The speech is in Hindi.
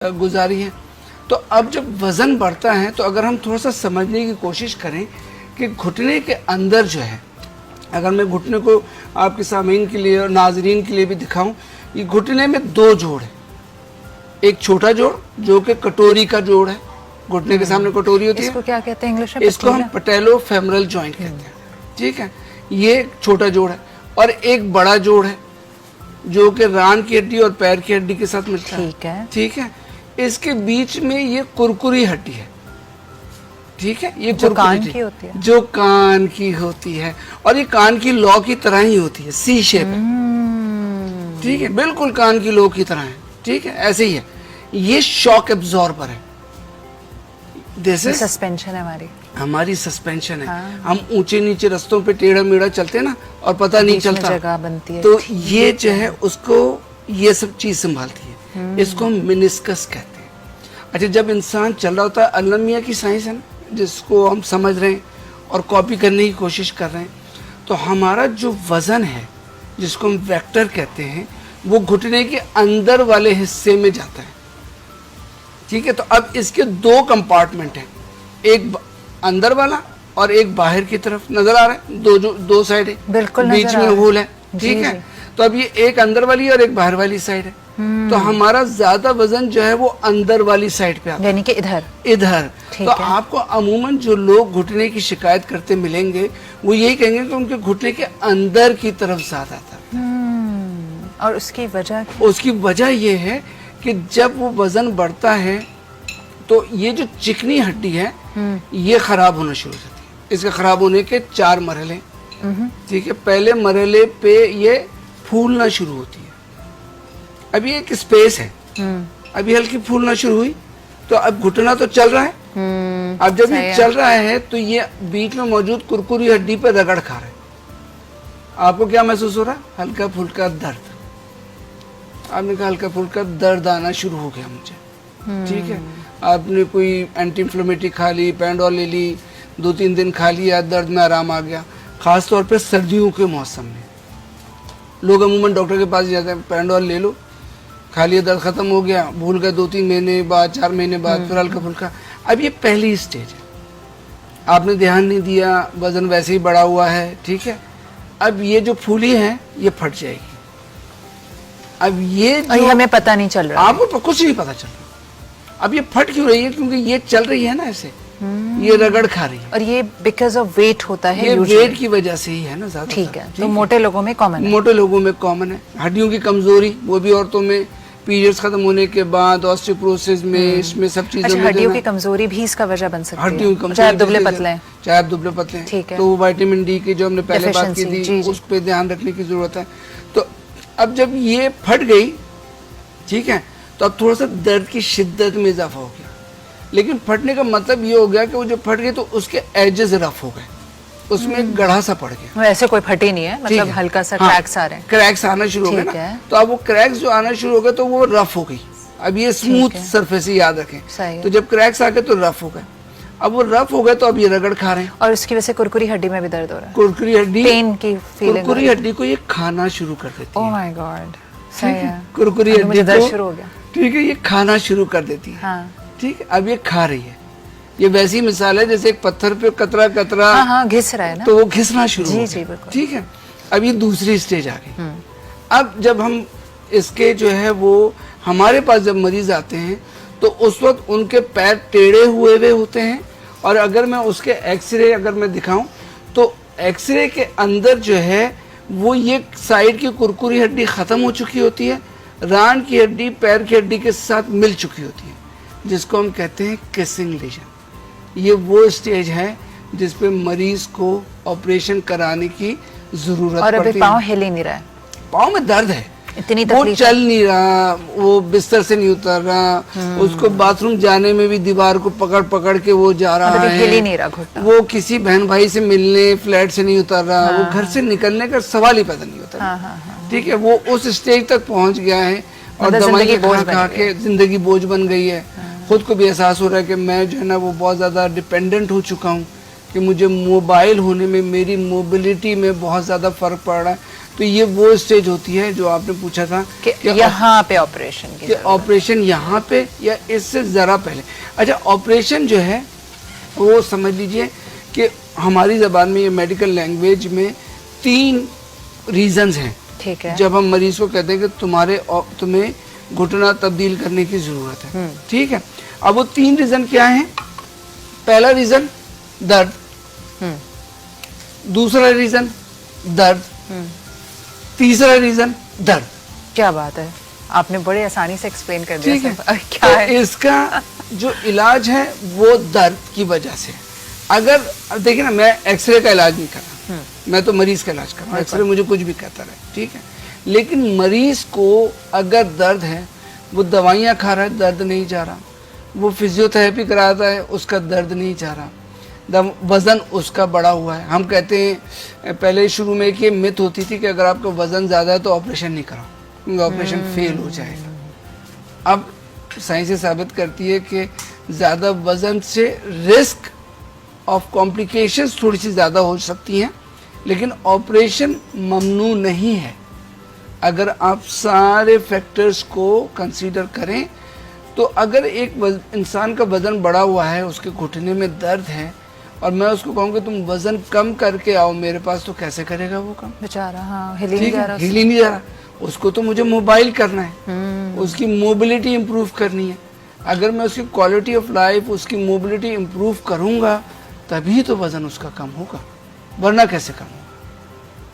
गुजारी है। तो अब जब वज़न बढ़ता है तो अगर हम थोड़ा सा समझने की कोशिश करें कि घुटने के अंदर जो है, अगर मैं घुटने को आपके सामीन के लिए और नाजरीन के लिए भी दिखाऊं, ये घुटने में दो जोड़ है। एक छोटा जोड़ जो कि कटोरी का जोड़ है, घुटने के सामने कटोरी होती है। इसको क्या कहते हैं इंग्लिश में? इसको हम पटेलो फेमरल जॉइंट कहते हैं। ठीक है, ये एक छोटा जोड़ है और एक बड़ा जोड़ है जो कि रान की हड्डी और पैर की हड्डी के साथ मिलता है। ठीक है, ठीक है। इसके बीच में ये कुरकुरी हड्डी है। ठीक है, ये जो कान की होती है, जो कान की होती है, और ये कान की लौ की तरह ही होती है, सी शेप है। ठीक है, बिल्कुल कान की लौ की तरह है। ठीक है, ऐसे ही है। ये शॉक एब्जॉर्बर है, जैसे सस्पेंशन है हमारी सस्पेंशन है। हाँ। हम ऊंचे नीचे रस्तों पे टेढ़ा मेढ़ा चलते हैं ना, और पता नहीं चलता, जगह बनती है। तो ये जो है उसको ये सब चीज संभालती है। इसको हम मिनिस्कस कहते हैं। अच्छा, जब इंसान चल रहा होता है, अलमिया की साइंस है ना, जिसको हम समझ रहे हैं और कॉपी करने की कोशिश कर रहे हैं, तो हमारा जो वजन है, जिसको हम वेक्टर कहते हैं, वो घुटने के अंदर वाले हिस्से में जाता है। ठीक है, तो अब इसके दो कंपार्टमेंट हैं, एक अंदर वाला और एक बाहर की तरफ। नजर आ रहा है? दो साइड है, बिल्कुल बीच में होल है। ठीक है, तो अब ये एक अंदर वाली और एक बाहर वाली साइड है। तो हमारा ज्यादा वजन जो है वो अंदर वाली साइड पे आता है, यानी कि इधर। तो आपको अमूमन जो लोग घुटने की शिकायत करते मिलेंगे, वो यही कहेंगे कि उनके घुटने के अंदर की तरफ ज्यादा था। और उसकी वजह ये है कि जब वो वजन बढ़ता है तो ये जो चिकनी हड्डी है ये खराब होना शुरू हो जाती है। इसके खराब होने के 4 मरहले। ठीक है, पहले मरहले पे ये फूलना शुरू होती है। अभी एक स्पेस है, अभी हल्की फूलना शुरू हुई, तो अब घुटना तो चल रहा है। अब जब ये चल रहा है तो ये बीच में मौजूद कुरकुरी हड्डी पे रगड़ खा रहा है। आपको क्या महसूस हो रहा है? हल्का फुल्का दर्द। आपने कहा हल्का फुल्का दर्द आना शुरू हो गया मुझे। ठीक है, आपने कोई एंटी इन्फ्लेमेटरी खा ली, पैंडोल ले ली, 2-3 दिन खा लिया, दर्द में आराम आ गया। खास तौर पे सर्दियों के मौसम में लोग अमूमन डॉक्टर के पास जाते हैं, पैंडोल ले लो, खा लिया, दर्द खत्म हो गया, भूल गए, 2-3 महीने बाद, 4 महीने बाद फिर हल्का फुल्का। अब ये पहली स्टेज है, आपने ध्यान नहीं दिया, वजन वैसे ही बढ़ा हुआ है। ठीक है, अब ये जो फूली है ये फट जाएगी। अब ये जो हमें पता नहीं चल रहा, आपको कुछ नहीं पता चल रहा। अब ये फट क्यों रही है? क्योंकि ये चल रही है ना ऐसे, ये रगड़ खा रही है। और ये बिकॉज ऑफ वेट होता है, ये वेट की वजह से ही है ना ज्यादा। ठीक है, तो मोटे लोगों में कॉमन है। मोटे लोगों में कॉमन है। हड्डियों की कमजोरी, वो भी औरतों में पीरियड्स खत्म होने के बाद, ऑस्टियोपोरोसिस में, इसमें सब चीजों में हड्डियों की कमजोरी भी इसका वजह बन सकती है। हड्डियों की कमजोरी, चाहे आप दुबले पतले हैं, चाहे आप दुबले पतले हैं, ठीक है, तो विटामिन डी की जो हमने पहले बात की थी, उस पर ध्यान रखने की जरूरत है। तो अब जब ये फट गई, ठीक है, तो अब थोड़ा सा दर्द की शिद्दत में इजाफा हो गया। लेकिन फटने का मतलब ये हो गया कि वो जो फट गई तो उसके एजेस रफ हो गए, उसमें गढ़ा सा पड़ गया। ऐसे कोई फटी नहीं है, मतलब हल्का सा क्रैक्स आ रहे हैं। क्रैक्स आना शुरू हो गए ना, तो अब वो क्रैक्स जो आना शुरू हो गए तो वो रफ हो गई। अब ये स्मूथ सरफेस ही याद रखें, तो जब क्रैक्स आ गए तो रफ हो गए। अब वो रफ हो गए तो अब ये रगड़ खा रहे हैं, और उसकी वजह से कुरकुरी हड्डी में भी दर्द हो रहा है। कुरकुरी हड्डी, पेन की फीलिंग, कुरकुरी हड्डी को ये खाना शुरू कर देती है। ओह माय गॉड, सही है, कुरकुरी हड्डी दर्द शुरू हो गया। ठीक है, ये खाना शुरू कर देती है। हाँ। ठीक है, अब ये खा रही है। ये वैसी मिसाल है जैसे एक पत्थर पे कतरा कतरा घिस रहा है ना, तो वो घिसना शुरू हो गया। ठीक है, अब ये दूसरी स्टेज आ गई। अब जब हम इसके जो है वो हमारे पास जब मरीज आते हैं तो उस वक्त उनके पैर टेढ़े हुए होते हैं, और अगर मैं उसके एक्सरे अगर मैं दिखाऊं तो एक्सरे के अंदर जो है वो ये साइड की कुरकुरी हड्डी खत्म हो चुकी होती है, रान की हड्डी पैर की हड्डी के साथ मिल चुकी होती है, जिसको हम कहते हैं किसिंग लीजन। ये वो स्टेज है जिस पे मरीज को ऑपरेशन कराने की जरूरत और पड़ती है। अभी पाँव हिल ही नहीं रहा है, पाँव में दर्द है, इतनी वो चल नहीं रहा, वो बिस्तर से नहीं उतर रहा, उसको बाथरूम जाने में भी दीवार को पकड़ पकड़ के वो जा रहा है, हिल ही नहीं रहा घुटना। वो किसी बहन भाई से मिलने फ्लैट से नहीं उतर रहा, वो घर से निकलने का सवाल ही पैदा नहीं होता। ठीक है, वो उस स्टेज तक पहुंच गया है और दवाई खा के जिंदगी बोझ बन गई है। खुद को भी एहसास हो रहा है कि मैं जो है ना वो बहुत ज़्यादा डिपेंडेंट हो चुका हूँ, कि मुझे मोबाइल होने में, मेरी मोबिलिटी में बहुत ज़्यादा फ़र्क पड़ रहा है। तो ये वो स्टेज होती है जो आपने पूछा था कि यहाँ पे ऑपरेशन की कि ऑपरेशन यहाँ पे या इससे ज़रा पहले। अच्छा, ऑपरेशन जो है वो समझ लीजिए कि हमारी ज़बान में, ये मेडिकल लैंग्वेज में 3 रीजंस हैं। ठीक है। जब हम मरीज को कहते हैं कि तुम्हें घुटना तब्दील करने की ज़रूरत है, ठीक है। अब वो 3 रीज़न क्या हैं? पहला रीज़न दर्द, दूसरा रीज़न दर्द, तीसरा रीज़न दर्द। क्या बात है, आपने बड़े आसानी से एक्सप्लेन कर दिया। ठीक है। सब। क्या है? तो इसका जो इलाज है वो दर्द की वजह से। अगर अब देखिए ना, मैं एक्सरे का इलाज नहीं कर रहा, मैं तो मरीज का इलाज कर रहा हूँ। एक्सरे मुझे कुछ भी कहता रहे, ठीक है, लेकिन मरीज को अगर दर्द है, वो दवाइयाँ खा रहा है, दर्द नहीं जा रहा, वो फिजियोथेरेपी कराता है, उसका दर्द नहीं जा रहा, वज़न उसका बढ़ा हुआ है। हम कहते हैं पहले शुरू में कि मिथ होती थी कि अगर आपका वज़न ज़्यादा है तो ऑपरेशन नहीं कराओ, क्योंकि ऑपरेशन फेल हो जाएगा। अब साइंस साबित करती है कि ज़्यादा वज़न से रिस्क ऑफ कॉम्प्लिकेशंस थोड़ी सी ज़्यादा हो सकती हैं, लेकिन ऑपरेशन ममनू नहीं है। अगर आप सारे फैक्टर्स को कंसीडर करें तो अगर एक इंसान का वज़न बढ़ा हुआ है, उसके घुटने में दर्द है, और मैं उसको कहूँगा तुम वज़न कम करके आओ मेरे पास, तो कैसे करेगा वो कम? बेचारा, हाँ, हिल ही नहीं ठीक जा है, रहा। हिल ही नहीं जा रहा। उसको तो मुझे मोबाइल करना है, उसकी मोबिलिटी इम्प्रूव करनी है। अगर मैं उसकी क्वालिटी ऑफ लाइफ, उसकी मोबिलिटी इम्प्रूव करूँगा, तभी तो वज़न उसका कम होगा, वरना कैसे कम होगा?